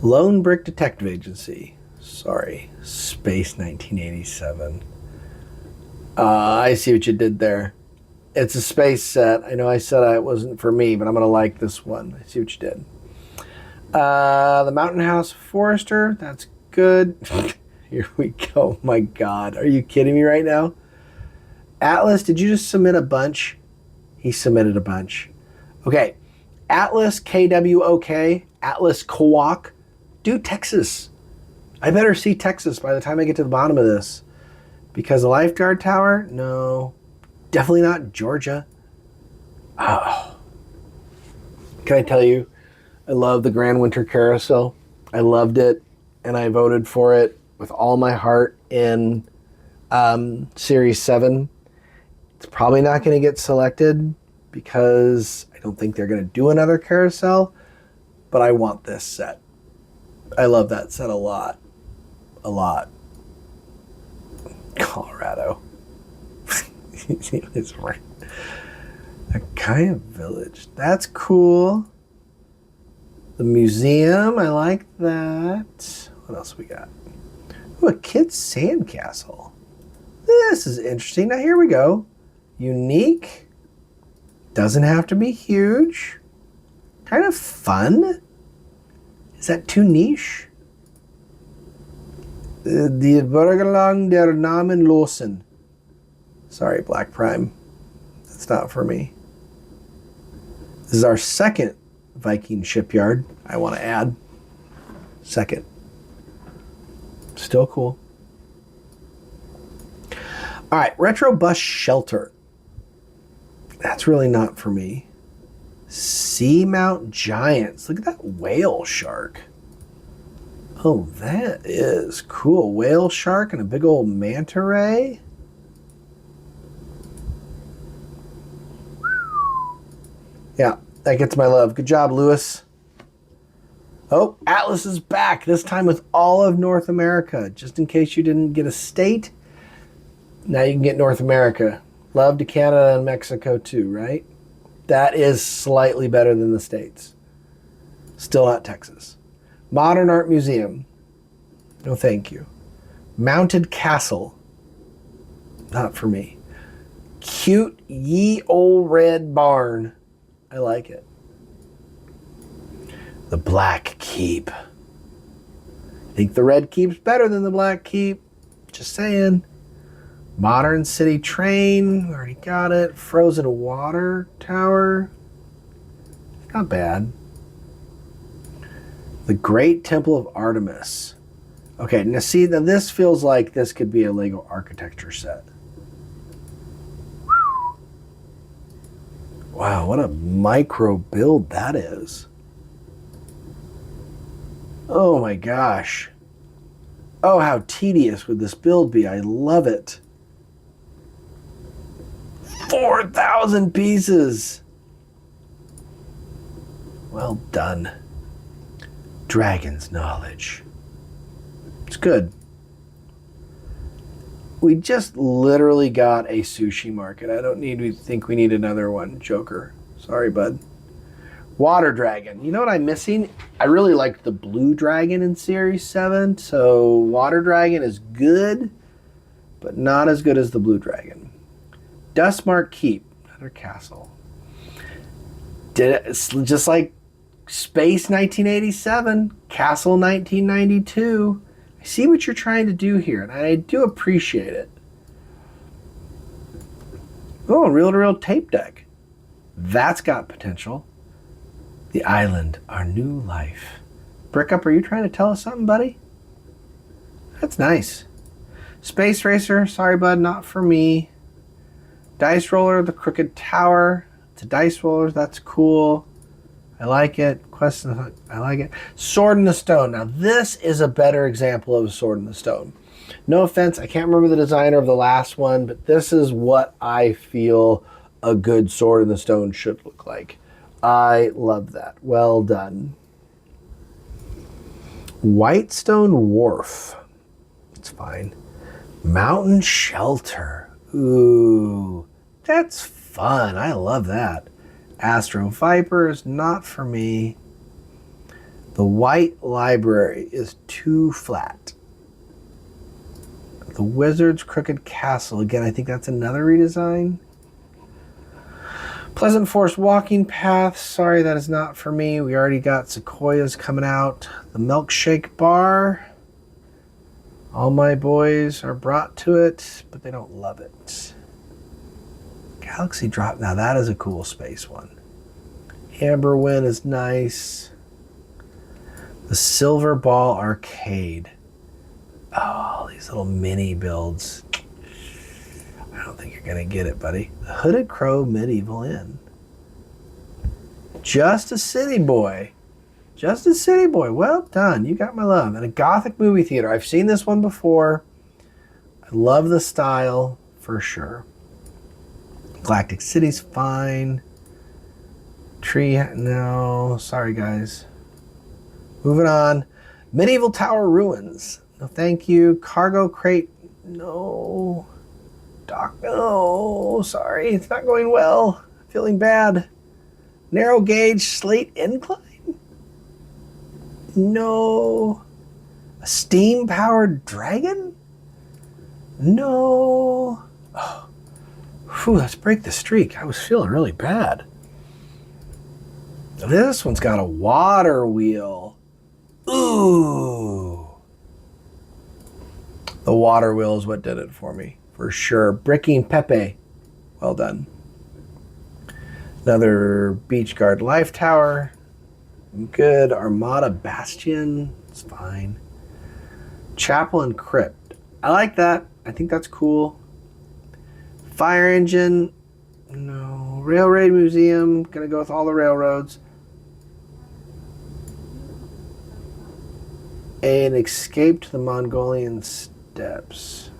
Lone Brick Detective Agency. Sorry, Space 1987. I see what you did there. It's a space set. I know I said it wasn't for me, but I'm going to like this one. I see what you did. The Mountain House Forester. That's good. Here we go. My God. Are you kidding me right now? Atlas, did you just submit a bunch? He submitted a bunch. Okay. Atlas, KWOK. Atlas Kowak. Do Texas. I better see Texas by the time I get to the bottom of this. Because the Lifeguard Tower? No. Definitely not Georgia. Oh. Can I tell you, I love the Grand Winter Carousel. I loved it, and I voted for it with all my heart in Series 7. It's probably not going to get selected because I don't think they're going to do another carousel, but I want this set. I love that set a lot. A lot. Colorado. It's right. Akaya Village. That's cool. The museum. I like that. What else we got? Ooh, a kid's sandcastle. This is interesting. Now here we go. Unique. Doesn't have to be huge. Kind of fun. Is that too niche? Die Burgerlang der Namen losen. Sorry, Black Prime. That's not for me. This is our second Viking shipyard. I want to add. Second. Still cool. All right, Retro Bus Shelter. That's really not for me. Seamount giants. Look at that whale shark. Oh, that is cool. Whale shark and a big old manta ray. Yeah, that gets my love. Good job, Lewis. Oh, Atlas is back, this time with all of North America. Just in case you didn't get a state, now you can get North America. Love to Canada and Mexico too, right? That is slightly better than the States. Still not Texas. Modern Art Museum. No, thank you. Mounted Castle. Not for me. Cute ye old red barn. I like it. The Black Keep. I think the Red Keep's better than the Black Keep. Just saying. Modern City Train. We already got it. Frozen Water Tower. Not bad. The Great Temple of Artemis. Okay, now see, now this feels like this could be a Lego architecture set. Wow, what a micro build that is. Oh my gosh. Oh, how tedious would this build be? I love it. 4,000 pieces. Well done. Dragon's knowledge. It's good. We just literally got a sushi market. I don't think we need another one, Joker. Sorry, bud. Water dragon. You know what I'm missing? I really liked the blue dragon in Series 7, so water dragon is good, but not as good as the blue dragon. Dustmark Keep. Another castle. Did it just like Space 1987, Castle 1992. I see what you're trying to do here, and I do appreciate it. Oh, reel-to-reel tape deck. That's got potential. The Island, Our New Life. Brickup, are you trying to tell us something, buddy? That's nice. Space Racer, sorry, bud, not for me. Dice Roller, the Crooked Tower. It's a dice roller, that's cool. I like it. Quest, I like it. Sword in the Stone. Now, this is a better example of a Sword in the Stone. No offense, I can't remember the designer of the last one, but this is what I feel a good Sword in the Stone should look like. I love that. Well done. Whitestone Wharf. It's fine. Mountain Shelter. Ooh, that's fun. I love that. Astro Viper is not for me. The White Library is too flat. The Wizard's Crooked Castle. Again, I think that's another redesign. Pleasant Forest Walking Path. Sorry, that is not for me. We already got Sequoias coming out. The Milkshake Bar. All my boys are brought to it, but they don't love it. Galaxy Drop. Now that is a cool space one. Amberwin is nice. The Silver Ball Arcade. Oh, these little mini builds. I don't think you're going to get it, buddy. The Hooded Crow Medieval Inn. Just a City Boy. Just a City Boy. Well done. You got my love. And a Gothic movie theater. I've seen this one before. I love the style for sure. Galactic City's fine. Tree, no. Sorry, guys. Moving on. Medieval Tower Ruins. No, thank you. Cargo Crate, no. Dock, no. Sorry, it's not going well. Feeling bad. Narrow Gauge Slate Incline? No. A Steam-Powered Dragon? No. Oh. Whew, let's break the streak. I was feeling really bad. This one's got a water wheel. Ooh. The water wheel is what did it for me, for sure. Bricking Pepe. Well done. Another Beach Guard Life Tower. Good. Armada Bastion. It's fine. Chapel and Crypt. I like that. I think that's cool. Fire Engine. No. Railroad Museum. Gonna go with all the railroads. An escape to the Mongolian steppes.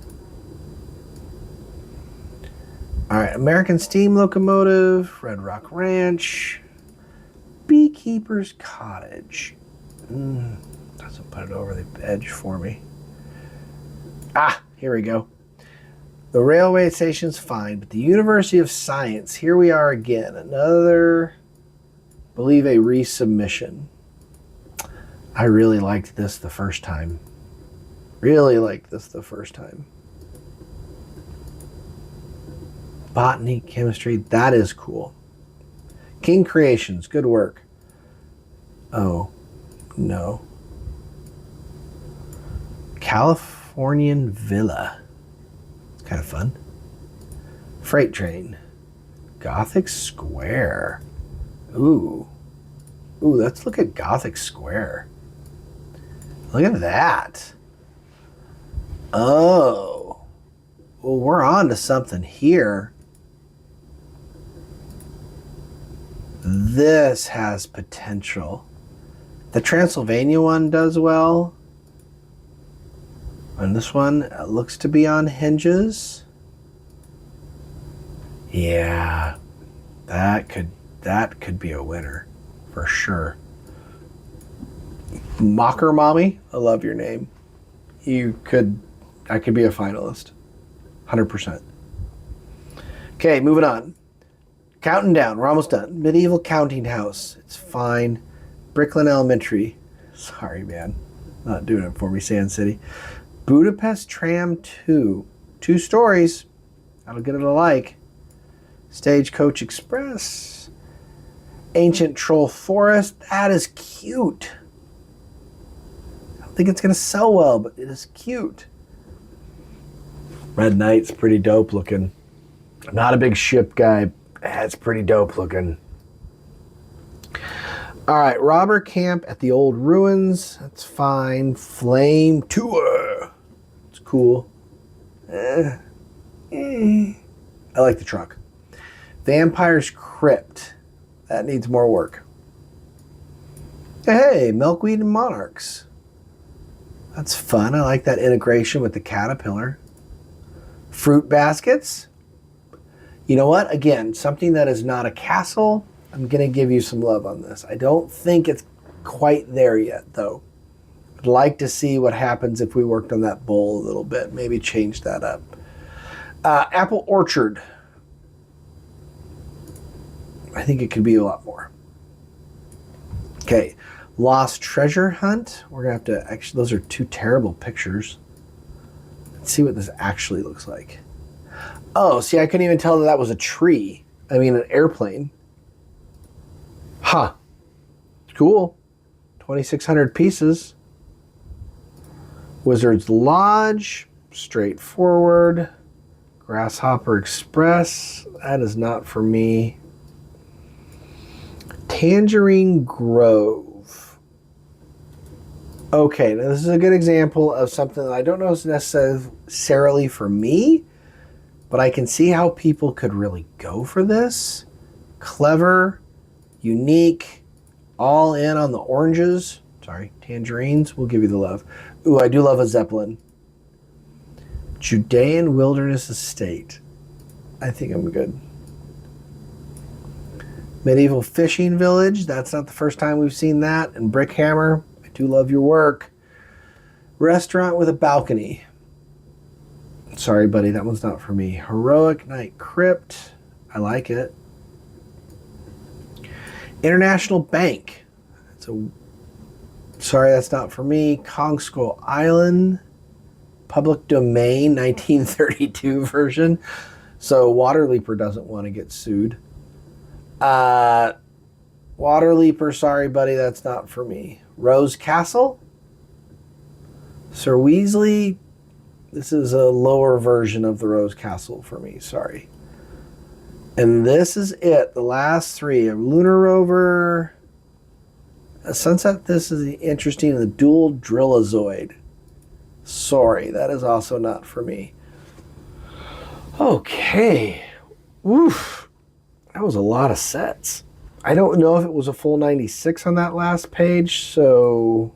All right, American Steam Locomotive, Red Rock Ranch, Beekeeper's Cottage. Doesn't put it over the edge for me. Ah, here we go. The railway station's fine, but the University of Science, here we are again. Another, I believe, a resubmission. I really liked this the first time. Really liked this the first time. Botany, chemistry, that is cool. King Creations, good work. Oh, no. Californian Villa. It's kind of fun. Freight Train. Gothic Square. Ooh. Ooh, let's look at Gothic Square. Look at that. Oh. Well, we're on to something here. This has potential. The Transylvania one does well. And this one looks to be on hinges. Yeah. That could be a winner for sure. Mocker Mommy, I love your name. I could be a finalist. 100%. Okay, moving on. Counting down. We're almost done. Medieval Counting House. It's fine. Bricklin Elementary. Sorry, man. Not doing it for me, Sand City. Budapest Tram 2. 2 stories. That'll get it a like. Stagecoach Express. Ancient Troll Forest. That is cute. I don't think it's going to sell well, but it is cute. Red Knight's pretty dope looking. I'm not a big ship guy. It's pretty dope looking. All right, Robber Camp at the Old Ruins. That's fine. Flame Tour. It's cool. I like the truck. Vampire's Crypt. That needs more work. Hey, Milkweed and Monarchs. That's fun. I like that integration with the caterpillar. Fruit baskets. You know what? Again, something that is not a castle. I'm going to give you some love on this. I don't think it's quite there yet, though. I'd like to see what happens if we worked on that bowl a little bit. Maybe change that up. Apple Orchard. I think it could be a lot more. Okay. Lost Treasure Hunt. We're going to have to... Actually, those are 2 terrible pictures. Let's see what this actually looks like. Oh, see, I couldn't even tell that was a tree. I mean, an airplane. Huh. Cool. 2,600 pieces. Wizard's Lodge. Straightforward. Grasshopper Express. That is not for me. Tangerine Grove. Okay, now this is a good example of something that I don't know is necessarily for me, but I can see how people could really go for this. Clever, unique, all in on the oranges. Sorry, tangerines. We'll give you the love. Ooh, I do love a Zeppelin. Judean Wilderness Estate. I think I'm good. Medieval Fishing Village. That's not the first time we've seen that. And Brickhammer. I do love your work. Restaurant with a balcony. Sorry, buddy. That one's not for me. Heroic Night Crypt. I like it. International Bank. Sorry, that's not for me. Kong Skull Island. Public Domain 1932 version. So Waterleaper doesn't want to get sued. Waterleaper, sorry, buddy, that's not for me. Rose Castle. Sir Weasley. This is a lower version of the Rose Castle for me, sorry. And this is it, the last 3. A Lunar Rover. A Sunset, this is interesting. The Dual Drillazoid. Sorry, that is also not for me. Okay. Oof. That was a lot of sets. I don't know if it was a full 96 on that last page, so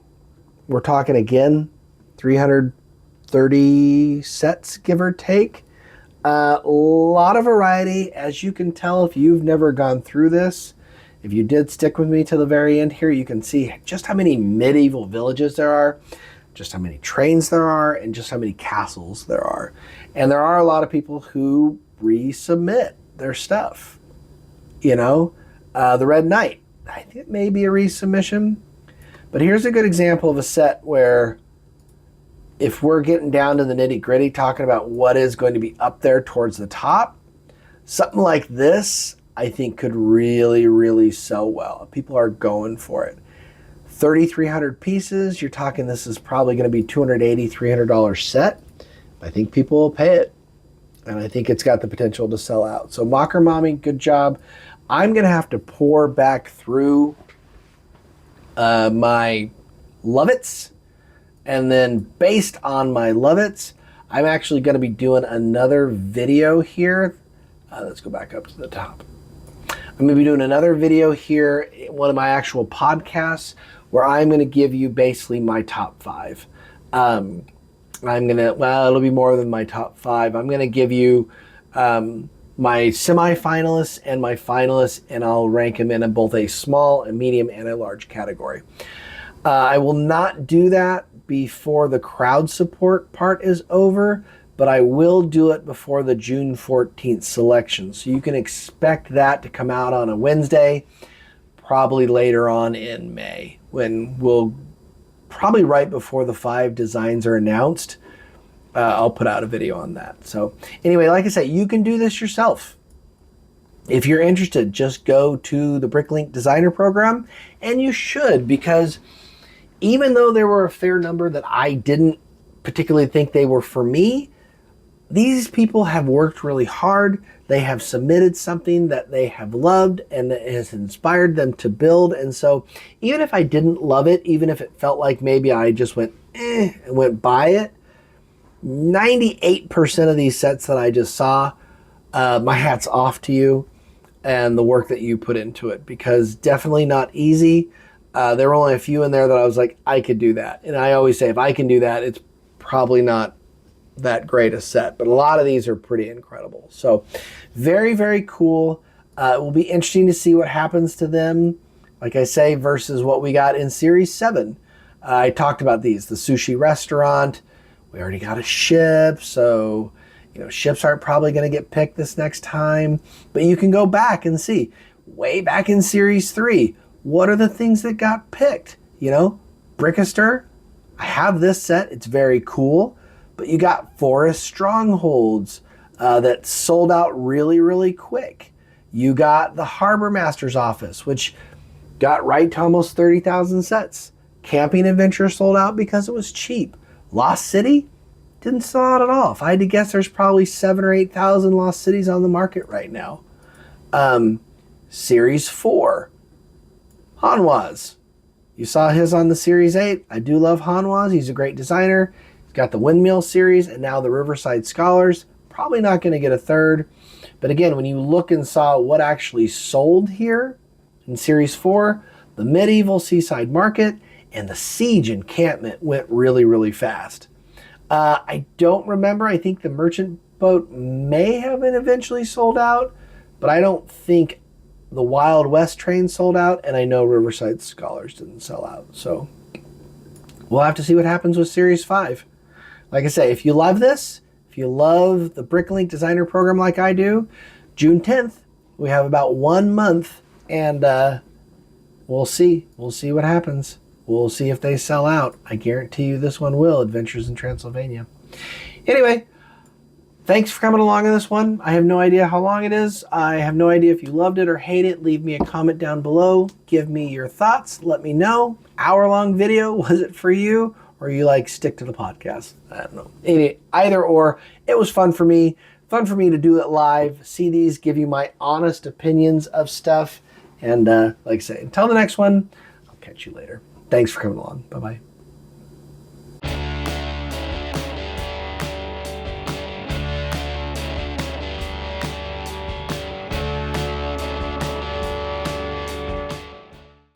we're talking again 330 sets, give or take. A lot of variety, as you can tell if you've never gone through this. If you did stick with me to the very end here, you can see just how many medieval villages there are, just how many trains there are, and just how many castles there are. And there are a lot of people who resubmit their stuff. You know, the Red Knight, I think it may be a resubmission. But here's a good example of a set where if we're getting down to the nitty gritty, talking about what is going to be up there towards the top, something like this, I think could really, really sell well. People are going for it. 3,300 pieces, you're talking this is probably going to be $280, $300 set. I think people will pay it. And I think it's got the potential to sell out. So Mocker Mommy, good job. I'm going to have to pour back through my Love-Its. And then based on my Love-Its, I'm actually going to be doing another video here. Let's go back up to the top. I'm going to be doing another video here, one of my actual podcasts, where I'm going to give you basically my top 5. I'm going to, well, it'll be more than my top 5. I'm going to give you my semi-finalists and my finalists, and I'll rank them in both a small, a medium, and a large category. I will not do that before the crowd support part is over, but I will do it before the June 14th selection. So you can expect that to come out on a Wednesday, probably later on in May, when we'll probably right before the 5 designs are announced. I'll put out a video on that. So anyway, like I say, you can do this yourself. If you're interested, just go to the BrickLink Designer Program, and you should, because even though there were a fair number that I didn't particularly think they were for me, these people have worked really hard. They have submitted something that they have loved and that has inspired them to build. And so even if I didn't love it, even if it felt like maybe I just went, and went by it, 98% of these sets that I just saw, my hat's off to you and the work that you put into it, because definitely not easy. There were only a few in there that I was like, I could do that. And I always say, if I can do that, it's probably not that great a set, but a lot of these are pretty incredible. So very, very cool. It will be interesting to see what happens to them, like I say, versus what we got in Series 7. I talked about these, the sushi restaurant. We already got a ship, so you know, ships aren't probably going to get picked this next time. But you can go back and see, way back in Series 3, what are the things that got picked? You know, Brickester, I have this set, it's very cool. But you got Forest Strongholds that sold out really, really quick. You got the Harbor Master's Office, which got right to almost 30,000 sets. Camping Adventure sold out because it was cheap. Lost City didn't sell out at all. If I had to guess, there's probably 7,000 or 8,000 Lost Cities on the market right now. Series 4, Hanwaz. You saw his on the Series 8. I do love Hanwaz. He's a great designer. He's got the Windmill series and now the Riverside Scholars. Probably not going to get a third. But again, when you look and saw what actually sold here in Series 4, the Medieval Seaside Market and the Siege Encampment went really, really fast. I don't remember. I think the Merchant Boat may have been eventually sold out, but I don't think the Wild West train sold out, and I know Riverside Scholars didn't sell out. So we'll have to see what happens with Series 5. Like I say, if you love this, if you love the BrickLink Designer Program like I do, June 10th, we have about 1 month, and we'll see. We'll see what happens. We'll see if they sell out. I guarantee you this one will, Adventures in Transylvania. Anyway, thanks for coming along on this one. I have no idea how long it is. I have no idea if you loved it or hate it. Leave me a comment down below. Give me your thoughts. Let me know. Hour-long video, was it for you? Or you like stick to the podcast? I don't know. Either or, it was fun for me. Fun for me to do it live, see these, give you my honest opinions of stuff. And like I say, until the next one, I'll catch you later. Thanks for coming along. Bye-bye.